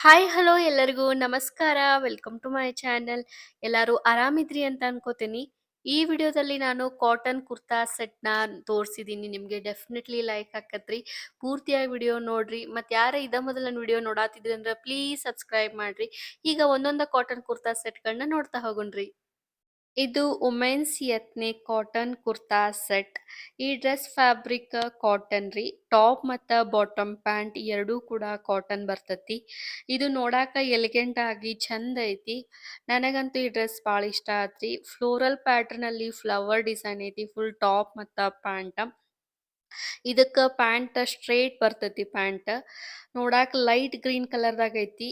Hi hello ಎಲ್ಲರಿಗೂ ನಮಸ್ಕಾರ. Welcome to my channel. ಎಲ್ಲರೂ ಆರಾಮಿದ್ರಿ ಅಂತ ಅನ್ಕೋತೀನಿ. ಈ ವಿಡಿಯೋದಲ್ಲಿ ನಾನು ಕಾಟನ್ ಕುರ್ತಾ ಸೆಟ್ನ ತೋರಿಸಿದ್ದೀನಿ. ನಿಮಗೆ ಡೆಫಿನೆಟ್ಲಿ ಲೈಕ್ ಆಕತ್ರಿ. ಪೂರ್ತಿಯಾಗಿ ವಿಡಿಯೋ ನೋಡ್ರಿ. ಮತ್ತು ಯಾರು ಮೊದಲ ವಿಡಿಯೋ ನೋಡಾತಿದ್ರಿ ಅಂದ್ರೆ ಪ್ಲೀಸ್ ಸಬ್ಸ್ಕ್ರೈಬ್ ಮಾಡ್ರಿ. ಈಗ ಒಂದೊಂದು ಕಾಟನ್ ಕುರ್ತಾ ಸೆಟ್ಗಳನ್ನ ನೋಡ್ತಾ ಹೋಗುಣ್ರಿ. ಇದು women's ethnic cotton kurta set. ಈ ಡ್ರೆಸ್ ಫ್ಯಾಬ್ರಿಕ್ ಕಾಟನ್ ರೀ. ಟಾಪ್ ಮತ್ತು ಬಾಟಮ್ ಪ್ಯಾಂಟ್ ಎರಡೂ ಕೂಡ ಕಾಟನ್ ಬರ್ತತಿ. ಇದು ನೋಡಾಕ ಎಲಿಗೆಂಟ್ ಆಗಿ ಚಂದ ಐತಿ. ನನಗಂತೂ ಈ ಡ್ರೆಸ್ ಭಾಳ ಇಷ್ಟ ಆತ್ರಿ. ಫ್ಲೋರಲ್ ಪ್ಯಾಟರ್ನ್ ಅಲ್ಲಿ ಫ್ಲವರ್ ಡಿಸೈನ್ ಐತಿ ಫುಲ್ ಟಾಪ್ ಮತ್ತು ಪ್ಯಾಂಟ್. ಇದಕ್ಕ ಪ್ಯಾಂಟ್ ಸ್ಟ್ರೇಟ್ ಬರ್ತೈತಿ ಪ್ಯಾಂಟ್. ನೋಡಾಕ ಲೈಟ್ ಗ್ರೀನ್ ಕಲರ್ದಾಗ ಐತಿ.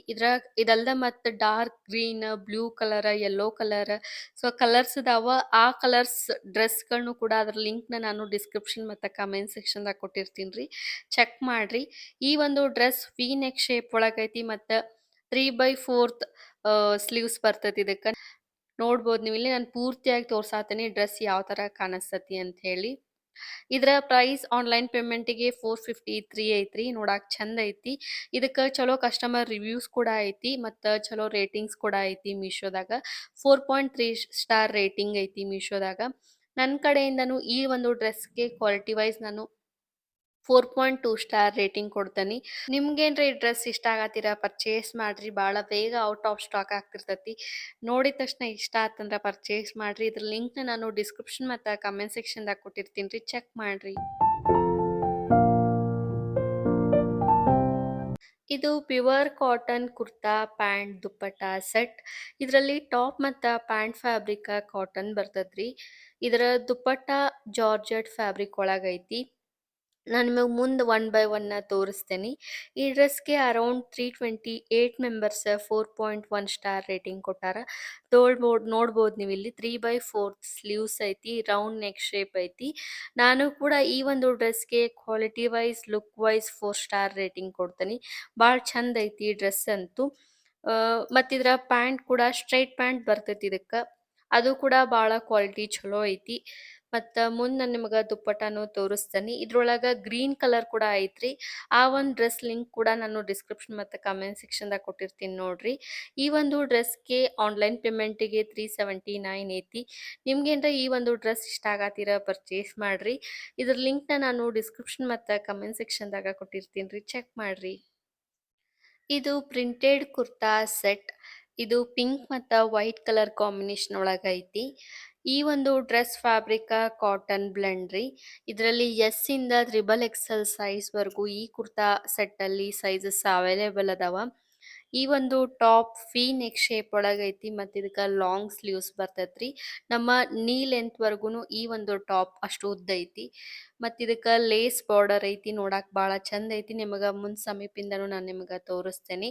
ಇದಲ್ದ ಮತ್ತ dark green, blue colour, yellow colour so colours ಅದಾವ. ಆ ಕಲರ್ಸ್ ಡ್ರೆಸ್‌ಗಳ್ನು ಕೂಡ ಅದ್ರ ಲಿಂಕ್‌ನ ನಾನು ಡಿಸ್ಕ್ರಿಪ್ಷನ್ ಮತ್ತು ಕಮೆಂಟ್ ಸೆಕ್ಷನ್‌ದಾಗ ಕೊಟ್ಟಿರ್ತೀನಿ ರೀ. ಚೆಕ್ ಮಾಡ್ರಿ. ಈ ಒಂದು ಡ್ರೆಸ್ ವಿ ನೆಕ್ ಶೇಪ್ ಒಳಗೈತಿ ಮತ್ತು 3/4 ಸ್ಲೀವ್ಸ್ ಬರ್ತೈತಿ ಇದಕ್ಕ. ನೋಡ್ಬೋದು ನೀವು ಇಲ್ಲಿ ನಾನು ಪೂರ್ತಿಯಾಗಿ ತೋರ್ಸಾತೀನಿ ಡ್ರೆಸ್ ಯಾವ ಥರ ಕಾಣಿಸ್ತತಿ ಅಂತ ಹೇಳಿ. ಇದರ ಪ್ರೈಸ್ ಆನ್ಲೈನ್ ಪೇಮೆಂಟಿಗೆ 453 ಐತ್ರಿ. ನೋಡಾಕ್ ಚಂದ ಐತಿ. ಇದಕ್ಕ ಚಲೋ ಕಸ್ಟಮರ್ ರಿವ್ಯೂಸ್ ಕೂಡ ಐತಿ ಮತ್ತು ಚಲೋ ರೇಟಿಂಗ್ಸ್ ಕೂಡ ಐತಿ ಮೀಶೋದಾಗ. 4.3 ಸ್ಟಾರ್ ರೇಟಿಂಗ್ ಐತಿ ಮೀಶೋದಾಗ. ನನ್ನ ಕಡೆಯಿಂದನೂ ಈ ಒಂದು ಡ್ರೆಸ್‌ಗೆ ಕ್ವಾಲಿಟಿ ವೈಸ್ ನಾನು 4.2 ಸ್ಟಾರ್ ರೇಟಿಂಗ್ ಕೊಡ್ತೇನೆ. ನಿಮ್ಗೇನ್ರ ಈ ಡ್ರೆಸ್ ಇಷ್ಟ ಆಗತ್ತೀರ ಪರ್ಚೇಸ್ ಮಾಡ್ರಿ. ಭಾಳ ಬೇಗ ಔಟ್ ಆಫ್ ಸ್ಟಾಕ್ ಆಗ್ತಿರ್ತೈತಿ. ನೋಡಿದ ತಕ್ಷಣ ಇಷ್ಟ ಆತಂದ್ರೆ ಪರ್ಚೇಸ್ ಮಾಡ್ರಿ. ಇದ್ರ ಲಿಂಕ್‌ನ ನಾನು ಡಿಸ್ಕ್ರಿಪ್ಷನ್ ಮತ್ತು ಕಮೆಂಟ್ ಸೆಕ್ಷನ್‌ದಾಗ ಕೊಟ್ಟಿರ್ತೀನಿ ರೀ. ಚೆಕ್ ಮಾಡ್ರಿ. ಇದು ಪ್ಯೂರ್ ಕಾಟನ್ ಕುರ್ತಾ ಪ್ಯಾಂಟ್ ದುಪ್ಪಟ್ಟ ಸೆಟ್. ಇದರಲ್ಲಿ ಟಾಪ್ ಮತ್ತು ಪ್ಯಾಂಟ್ ಫ್ಯಾಬ್ರಿಕ್ ಕಾಟನ್ ಬರ್ತದ್ರಿ. ಇದರ ದುಪ್ಪಟ್ಟ ಜಾರ್ಜೆಟ್ ಫ್ಯಾಬ್ರಿಕ್ ಒಳಗೈತಿ. ನಾನು ನಿಮಗೆ ಮುಂದೆ ಒನ್ ಬೈ ಒನ್ ತೋರಿಸ್ತೇನೆ. ಈ ಡ್ರೆಸ್‌ಗೆ ಅರೌಂಡ್ 328 ಮೆಂಬರ್ಸ್ 4.1 ಸ್ಟಾರ್ ರೇಟಿಂಗ್ ಕೊಟ್ಟಾರ. ನೋಡ್ಬೋದು ನೀವು ಇಲ್ಲಿ 3/4 ಸ್ಲೀವ್ಸ್ ಐತಿ. ರೌಂಡ್ ನೆಕ್ ಶೇಪ್ ಐತಿ. ನಾನು ಕೂಡ ಈ ಒಂದು ಡ್ರೆಸ್‌ಗೆ quality wise, look wise 4 star rating ಕೊಡ್ತೀನಿ. ಭಾಳ ಚಂದ ಐತಿ ಈ ಡ್ರೆಸ್ ಅಂತೂ. ಮತ್ತು ಇದರ ಪ್ಯಾಂಟ್ ಕೂಡ ಸ್ಟ್ರೈಟ್ ಪ್ಯಾಂಟ್ ಬರ್ತೈತಿ ಇದಕ್ಕ. ಅದು ಕೂಡ ಭಾಳ ಕ್ವಾಲಿಟಿ ಚಲೋ ಐತಿ. ಮತ್ತು ಮುಂದೆ ನಾನು ನಿಮಗೆ ದುಪ್ಪಟ್ಟನೂ ತೋರಿಸ್ತೇನೆ. ಇದ್ರೊಳಗೆ ಗ್ರೀನ್ ಕಲರ್ ಕೂಡ ಐತ್ರಿ. ಆ ಒಂದು ಡ್ರೆಸ್ ಲಿಂಕ್ ಕೂಡ ನಾನು ಡಿಸ್ಕ್ರಿಪ್ಷನ್ ಮತ್ತು ಕಮೆಂಟ್ ಸೆಕ್ಷನ್‌ದಾಗ ಕೊಟ್ಟಿರ್ತೀನಿ ನೋಡ್ರಿ. ಈ ಒಂದು ಡ್ರೆಸ್‌ಗೆ ಆನ್ಲೈನ್ ಪೇಮೆಂಟಿಗೆ 379 ಐತಿ. ನಿಮ್ಗೇನ್ರ ಈ ಒಂದು ಡ್ರೆಸ್ ಇಷ್ಟ ಆಗತ್ತೀರ ಪರ್ಚೇಸ್ ಮಾಡ್ರಿ. ಇದ್ರ ಲಿಂಕ್‌ನ ನಾನು ಡಿಸ್ಕ್ರಿಪ್ಷನ್ ಮತ್ತು ಕಮೆಂಟ್ ಸೆಕ್ಷನ್‌ದಾಗ ಕೊಟ್ಟಿರ್ತೀನಿ ರೀ. ಚೆಕ್ ಮಾಡ್ರಿ. ಇದು ಪ್ರಿಂಟೆಡ್ ಕುರ್ತಾ ಸೆಟ್. ಇದು ಪಿಂಕ್ ಮತ್ತು ವೈಟ್ ಕಲರ್ ಕಾಂಬಿನೇಷನ್ ಒಳಗೈತಿ. ಈ ಒಂದು ಡ್ರೆಸ್ ಫ್ಯಾಬ್ರಿಕ್ ಕಾಟನ್ ಬ್ಲೆಂಡ್ ರೀ. ಇದರಲ್ಲಿ ಎಸ್ ಇಂದ ತ್ರಿಬಲ್ ಎಕ್ಸೆಲ್ ಸೈಜ್‌ವರೆಗೂ ಈ ಕುರ್ತಾ ಸೆಟ್ಟಲ್ಲಿ ಸೈಜಸ್ ಅವೈಲೇಬಲ್ ಅದಾವ. ಈ ಒಂದು ಟಾಪ್ ವಿ ನೆಕ್ ಶೇಪ್ ಒಳಗೈತಿ ಮತ್ತು ಇದಕ್ಕೆ ಲಾಂಗ್ ಸ್ಲೀವ್ಸ್ ಬರ್ತೈತ್ರಿ. ನಮ್ಮ ನೀ ಲೆಂತ್‌ವರೆಗೂ ಈ ಒಂದು ಟಾಪ್ ಅಷ್ಟು ಉದ್ದ ಐತಿ. ಮತ್ತು ಇದಕ್ಕೆ ಲೇಸ್ ಬಾರ್ಡರ್ ಐತಿ. ನೋಡಕ್ಕೆ ಭಾಳ ಚಂದ ಐತಿ. ನಿಮಗೆ ಮುಂದೆ ಸಮೀಪದಿಂದನೂ ನಾನು ನಿಮ್ಗೆ ತೋರಿಸ್ತೇನೆ.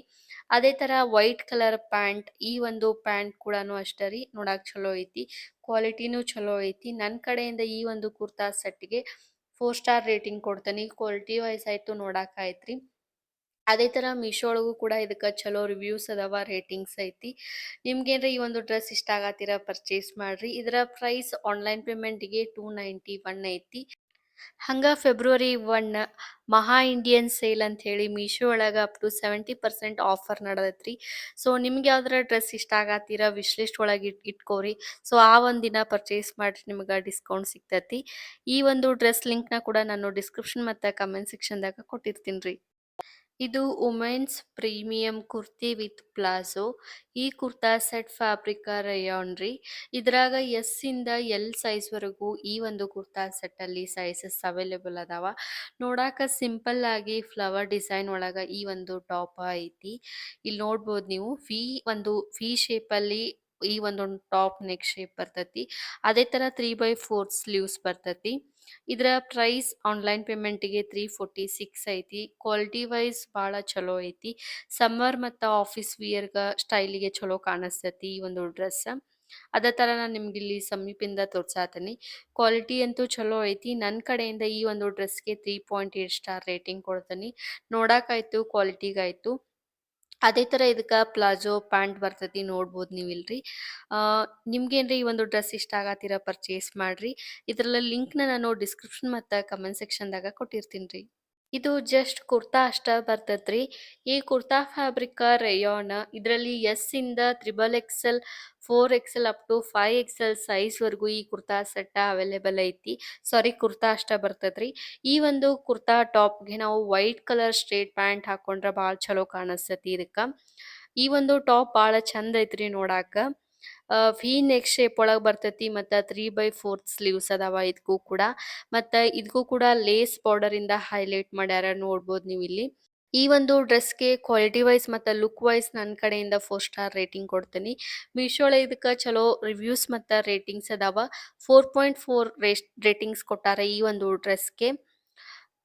ಅದೇ ಥರ ವೈಟ್ ಕಲರ್ ಪ್ಯಾಂಟ್. ಈ ಒಂದು ಪ್ಯಾಂಟ್ ಕೂಡ ಅಷ್ಟೇ ರೀ. ನೋಡಕ್ಕೆ ಚಲೋ ಐತಿ. ಕ್ವಾಲಿಟಿನೂ ಚಲೋ ಐತಿ. ನನ್ನ ಕಡೆಯಿಂದ ಈ ಒಂದು ಕುರ್ತಾ ಸೆಟ್‌ಗೆ 4 ಸ್ಟಾರ್ ರೇಟಿಂಗ್ ಕೊಡ್ತೀನಿ. ಕ್ವಾಲಿಟಿ ವೈಸ್ ಆಯಿತು ನೋಡಕ್ಕೆ ಆಯ್ತು ರೀ. ಅದೇ ಥರ ಮೀಶೋ ಒಳಗೂ ಕೂಡ ಇದಕ್ಕೆ ಚಲೋ ರಿವ್ಯೂಸ್ ಅದಾವ, ರೇಟಿಂಗ್ಸ್ ಐತಿ. ನಿಮ್ಗೇನ್ರ ಈ ಒಂದು ಡ್ರೆಸ್ ಇಷ್ಟ ಆಗತ್ತೀರ ಪರ್ಚೇಸ್ ಮಾಡ್ರಿ. ಇದರ ಪ್ರೈಸ್ ಆನ್ಲೈನ್ ಪೇಮೆಂಟಿಗೆ 291 ಐತಿ. ಹಂಗೆ ಫೆಬ್ರವರಿ 1 ಮಹಾ ಇಂಡಿಯನ್ ಸೇಲ್ ಅಂತ ಹೇಳಿ ಮೀಶೋ ಒಳಗೆ ಅಪ್ ಟು 70% ಆಫರ್ ನಡೆದೈತ್ರಿ. ಸೊ ನಿಮ್ಗೆ ಯಾವ್ದಾರ ಡ್ರೆಸ್ ಇಷ್ಟ ಆಗತ್ತೀರ ವಿಶ್ ಲಿಸ್ಟ್ ಒಳಗೆ ಇಟ್ಕೋರಿ. ಸೊ ಆ ಒಂದು ದಿನ ಪರ್ಚೇಸ್ ಮಾಡಿರಿ ನಿಮ್ಗೆ ಡಿಸ್ಕೌಂಟ್ ಸಿಗ್ತೈತಿ. ಈ ಒಂದು ಡ್ರೆಸ್ ಲಿಂಕ್‌ನ ಕೂಡ ನಾನು ಡಿಸ್ಕ್ರಿಪ್ಷನ್ ಮತ್ತು ಕಮೆಂಟ್ ಸೆಕ್ಷನ್‌ದಾಗ ಕೊಟ್ಟಿರ್ತೀನಿ ರೀ. ಇದು women's premium kurti with palazzo. ಈ ಕುರ್ತಾ ಸೆಟ್ ಫ್ಯಾಬ್ರಿಕ್ ರಯಾನ್ ರೀ. ಇದ್ರಾಗ ಎಸ್ ಇಂದ ಎಲ್ ಸೈಜ್‌ವರೆಗೂ ಈ ಒಂದು ಕುರ್ತಾ ಸೆಟ್ಟಲ್ಲಿ ಸೈಜಸ್ ಅವೈಲೇಬಲ್ ಅದಾವ. ನೋಡಾಕ ಸಿಂಪಲ್ ಆಗಿ ಫ್ಲವರ್ ಡಿಸೈನ್ ಒಳಗೆ ಈ ಒಂದು ಟಾಪ್ ಐತಿ. ಇಲ್ಲಿ ನೋಡ್ಬೋದು ನೀವು ಒಂದು ವಿ ಶೇಪಲ್ಲಿ ಈ ಒಂದು ಟಾಪ್ ನೆಕ್ ಶೇಪ್ ಬರ್ತೈತಿ. ಅದೇ ಥರ 3/4 ಸ್ಲೀವ್ಸ್ ಬರ್ತೈತಿ. ಇದರ ಪ್ರೈಸ್ ಆನ್ಲೈನ್ ಪೇಮೆಂಟಿಗೆ 346 ಐತಿ. ಕ್ವಾಲಿಟಿ ವೈಸ್ ಭಾಳ ಚಲೋ ಐತಿ. ಸಮ್ಮರ್ ಮತ್ತು ಆಫೀಸ್ ವಿಯರ್‌ಗ ಸ್ಟೈಲಿಗೆ ಚಲೋ ಕಾಣಿಸ್ತೈತಿ ಈ ಒಂದು ಡ್ರೆಸ್. ಅದೇ ಥರ ನಾನು ನಿಮ್ಗೆ ಇಲ್ಲಿ ಸಮೀಪದಿಂದ ತೋರ್ಸಾತೀನಿ. ಕ್ವಾಲಿಟಿ ಅಂತೂ ಚಲೋ ಐತಿ. ನನ್ನ ಕಡೆಯಿಂದ ಈ ಒಂದು ಡ್ರೆಸ್‌ಗೆ 3.8 ಸ್ಟಾರ್ ರೇಟಿಂಗ್ ಕೊಡ್ತೀನಿ. ನೋಡಕ್ಕಾಯ್ತು, ಕ್ವಾಲಿಟಿಗಾಯ್ತು. ಅದೇ ಥರ ಇದಕ್ಕೆ ಪ್ಲಾಜೋ ಪ್ಯಾಂಟ್ ಬರ್ತೈತಿ ನೋಡ್ಬೋದು ನೀವು ಇಲ್ರಿ. ನಿಮ್ಗೇನ್ರಿ ಈ ಒಂದು ಡ್ರೆಸ್ ಇಷ್ಟ ಆಗತ್ತೀರ ಪರ್ಚೇಸ್ ಮಾಡ್ರಿ. ಇದರಲ್ಲಿ ಲಿಂಕ್‌ನ ನಾನು ಡಿಸ್ಕ್ರಿಪ್ಷನ್ ಮತ್ತು ಕಮೆಂಟ್ ಸೆಕ್ಷನ್‌ದಾಗ ಕೊಟ್ಟಿರ್ತೀನಿ ರೀ. ಇದು ಜಸ್ಟ್ ಕುರ್ತಾ ಅಷ್ಟ ಬರ್ತೈತ್ರಿ. ಈ ಕುರ್ತಾ ಫ್ಯಾಬ್ರಿಕ್ ರೇಯಾನ್ ಇದರಲ್ಲಿ ಎಸ್ ಇಂದ triple XL, 4 XL up to 5 XL size ವರೆಗೂ ಈ ಕುರ್ತಾ ಸೆಟ್ ಅವೈಲೇಬಲ್ ಐತಿ. ಸಾರಿ ಕುರ್ತಾ ಅಷ್ಟ ಬರ್ತೈತ್ರಿ. ಈ ಒಂದು ಕುರ್ತಾ ಟಾಪ್‌ಗೆ ನಾವು ವೈಟ್ ಕಲರ್ ಸ್ಟ್ರೇಟ್ ಪ್ಯಾಂಟ್ ಹಾಕೊಂಡ್ರ ಭಾಳ ಚಲೋ ಕಾಣಿಸ್ತೈತಿ ಇದಕ್ಕ. ಈ ಒಂದು ಟಾಪ್ ಭಾಳ ಚಂದ ಐತ್ರಿ ನೋಡಾಕ. ವಿ ನೆಕ್ ಶೇಪ್ ಒಳಗ್ ಬರ್ತೈತಿ ಮತ್ತ 3/4 ಸ್ಲೀವ್ಸ್ ಅದಾವ ಇದ್ಕೂ ಕೂಡ. ಮತ್ತ ಇದ್ಕೂ ಕೂಡ ಲೇಸ್ ಬಾರ್ಡರ್ ಇಂದ ಹೈಲೈಟ್ ಮಾಡ್ಯಾರ ನೋಡ್ಬೋದು ನೀವಿಲ್ಲಿ. ಈ ಒಂದು ಡ್ರೆಸ್‌ಗೆ ಕ್ವಾಲಿಟಿ ವೈಸ್ ಮತ್ತು ಲುಕ್ ವೈಸ್ ನನ್ನ ಕಡೆಯಿಂದ 4 ಸ್ಟಾರ್ ರೇಟಿಂಗ್ ಕೊಡ್ತೀನಿ. ಮೀಶೋಳೆ ಇದಕ್ಕೆ ಚಲೋ ರಿವ್ಯೂಸ್ ಮತ್ತು ರೇಟಿಂಗ್ಸ್ ಅದಾವ. 4.4 ರೇಟಿಂಗ್ಸ್ ಕೊಟ್ಟಾರ ಈ ಒಂದು ಡ್ರೆಸ್‌ಗೆ.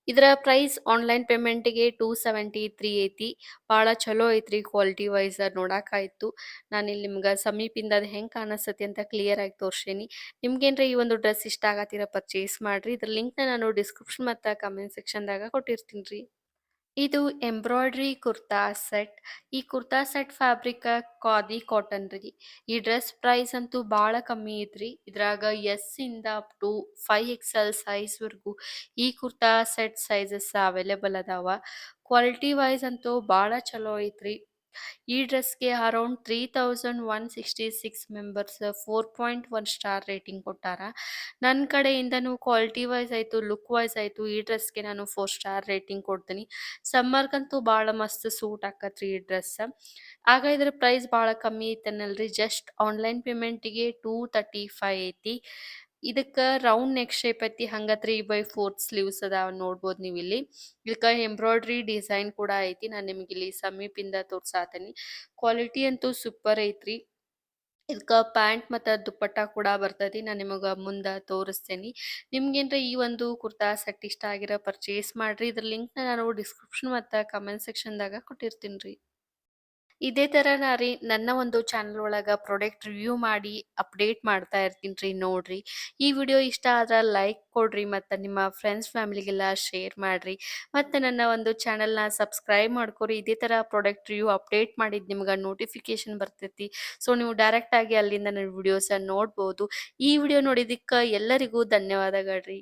ಇದರ ಪ್ರೈಸ್ ಆನ್‌ಲೈನ್ ಪೇಮೆಂಟಿಗೆ 273 ಐತಿ. ಭಾಳ ಚಲೋ ಐತ್ರಿ ಕ್ವಾಲಿಟಿ ವೈಸ್ ನೋಡಾಕಾಯ್ತು. ನಾನಿಲ್ಲಿ ನಿಮ್ಗೆ ಸಮೀಪಿಂದ ಅದು ಹೆಂಗೆ ಕಾಣಿಸ್ತೈತಿ ಅಂತ ಕ್ಲಿಯರ್ ಆಗಿ ತೋರ್ಸೇನಿ. ನಿಮ್ಗೇನ್ರ ಈ ಒಂದು ಡ್ರೆಸ್ ಇಷ್ಟ ಆಗತ್ತಿರ ಪರ್ಚೇಸ್ ಮಾಡ್ರಿ. ಇದ್ರ ಲಿಂಕ್‌ನ ನಾನು ಡಿಸ್ಕ್ರಿಪ್ಷನ್ ಮತ್ತು ಕಮೆಂಟ್ ಸೆಕ್ಷನ್‌ದಾಗ ಕೊಟ್ಟಿರ್ತೀನಿ ರೀ. ಇದು ಎಂಬ್ರಾಯ್ಡ್ರಿ ಕುರ್ತಾ ಸೆಟ್. ಈ kurta set fabric khadi cotton ರೀ. ಈ ಡ್ರೆಸ್ ಪ್ರೈಸ್ ಅಂತೂ ಭಾಳ ಕಮ್ಮಿ ಐತ್ರಿ. ಇದ್ರಾಗ ಎಸ್ ಇಂದ ಅಪ್ ಟು 5 ಎಕ್ಸೆಲ್ ಸೈಜ್ ವರೆಗೂ ಈ ಕುರ್ತಾ ಸೆಟ್ ಸೈಜಸ್ ಅವೈಲೇಬಲ್ ಅದಾವ. ಕ್ವಾಲಿಟಿ ವೈಸ್ ಅಂತೂ ಭಾಳ ಚಲೋ ಐತ್ರಿ. ಈ ಡ್ರೆಸ್‌ಗೆ ಅರೌಂಡ್ 3166 ಮೆಂಬರ್ಸ್ 4.1 ಸ್ಟಾರ್ ರೇಟಿಂಗ್ ಕೊಟ್ಟಾರ. ನನ್ನ ಕಡೆಯಿಂದನೂ ಕ್ವಾಲಿಟಿ ವೈಸ್ ಆಯ್ತು, ಲುಕ್ ವೈಸ್ ಆಯ್ತು ಈ ಡ್ರೆಸ್‌ಗೆ ನಾನು 4 ಸ್ಟಾರ್ ರೇಟಿಂಗ್ ಕೊಡ್ತೀನಿ. ಸಮ್ಮರ್ಗಂತೂ ಭಾಳ ಮಸ್ತ್ ಸೂಟ್ ಆಕತ್ರಿ ಈ ಡ್ರೆಸ್. ಆಗ ಇದ್ರ ಪ್ರೈಸ್ ಭಾಳ ಕಮ್ಮಿ ಐತನಲ್ರಿ ಜಸ್ಟ್ ಆನ್‌ಲೈನ್ ಪೇಮೆಂಟಿಗೆ 235 ಐತಿ. ಇದಕ್ಕ ರೌಂಡ್ ನೆಕ್ ಶೇಪ್ ಐತಿ ಹಂಗ 3/4 ಸ್ಲೀವ್ಸ್ ಅದಾವ ನೋಡ್ಬೋದು ನೀವಿಲ್ಲಿ. ಇದಕ್ಕ ಎಂಬ್ರಾಯ್ಡ್ರಿ ಡಿಸೈನ್ ಕೂಡ ಐತಿ. ನಾನು ನಿಮ್ಗಿಲ್ಲಿ ಸಮೀಪಿಂದ ತೋರ್ಸಾತೀನಿ. ಕ್ವಾಲಿಟಿ ಅಂತೂ ಸೂಪರ್ ಐತ್ರಿ. ಇದಕ್ಕ ಪ್ಯಾಂಟ್ ಮತ್ತು ದುಪ್ಪಟ್ಟ ಕೂಡ ಬರ್ತೈತಿ. ನಾನು ನಿಮಗೆ ಮುಂದೆ ತೋರಿಸ್ತೇನೆ. ನಿಮ್ಗೇನ್ರ ಈ ಒಂದು ಕುರ್ತಾ ಸೆಟ್ ಇಷ್ಟ ಆಗಿರ ಪರ್ಚೇಸ್ ಮಾಡ್ರಿ. ಇದ್ರ ಲಿಂಕ್‌ನ ನಾನು ಡಿಸ್ಕ್ರಿಪ್ಷನ್ ಮತ್ತು ಕಮೆಂಟ್ ಸೆಕ್ಷನ್‌ದಾಗ ಕೊಟ್ಟಿರ್ತೀನಿ ರೀ. ಇದೇ ಥರನ ರೀ ನನ್ನ ಒಂದು ಚಾನಲ್ ಒಳಗೆ ಪ್ರಾಡಕ್ಟ್ ರಿವ್ಯೂ ಮಾಡಿ ಅಪ್ಡೇಟ್ ಮಾಡ್ತಾ ಇರ್ತೀನಿ ರೀ ನೋಡ್ರಿ. ಈ ವಿಡಿಯೋ ಇಷ್ಟ ಆದ್ರೆ ಲೈಕ್ ಕೊಡ್ರಿ ಮತ್ತು ನಿಮ್ಮ ಫ್ರೆಂಡ್ಸ್ ಫ್ಯಾಮಿಲಿಗೆಲ್ಲ ಶೇರ್ ಮಾಡಿರಿ. ಮತ್ತು ನನ್ನ ಒಂದು ಚಾನಲ್‌ನ ಸಬ್ಸ್ಕ್ರೈಬ್ ಮಾಡ್ಕೊರಿ. ಇದೇ ಥರ ಪ್ರಾಡಕ್ಟ್ ರಿವ್ಯೂ ಅಪ್ಡೇಟ್ ಮಾಡಿದ್ದು ನಿಮ್ಗೆ ನೋಟಿಫಿಕೇಶನ್ ಬರ್ತೈತಿ. ಸೊ ನೀವು ಡೈರೆಕ್ಟಾಗಿ ಅಲ್ಲಿಂದ ನನ್ನ ವಿಡಿಯೋಸ ನೋಡ್ಬೋದು. ಈ ವಿಡಿಯೋ ನೋಡಿದ್ದಕ್ಕೆ ಎಲ್ಲರಿಗೂ ಧನ್ಯವಾದಗಳು ರೀ.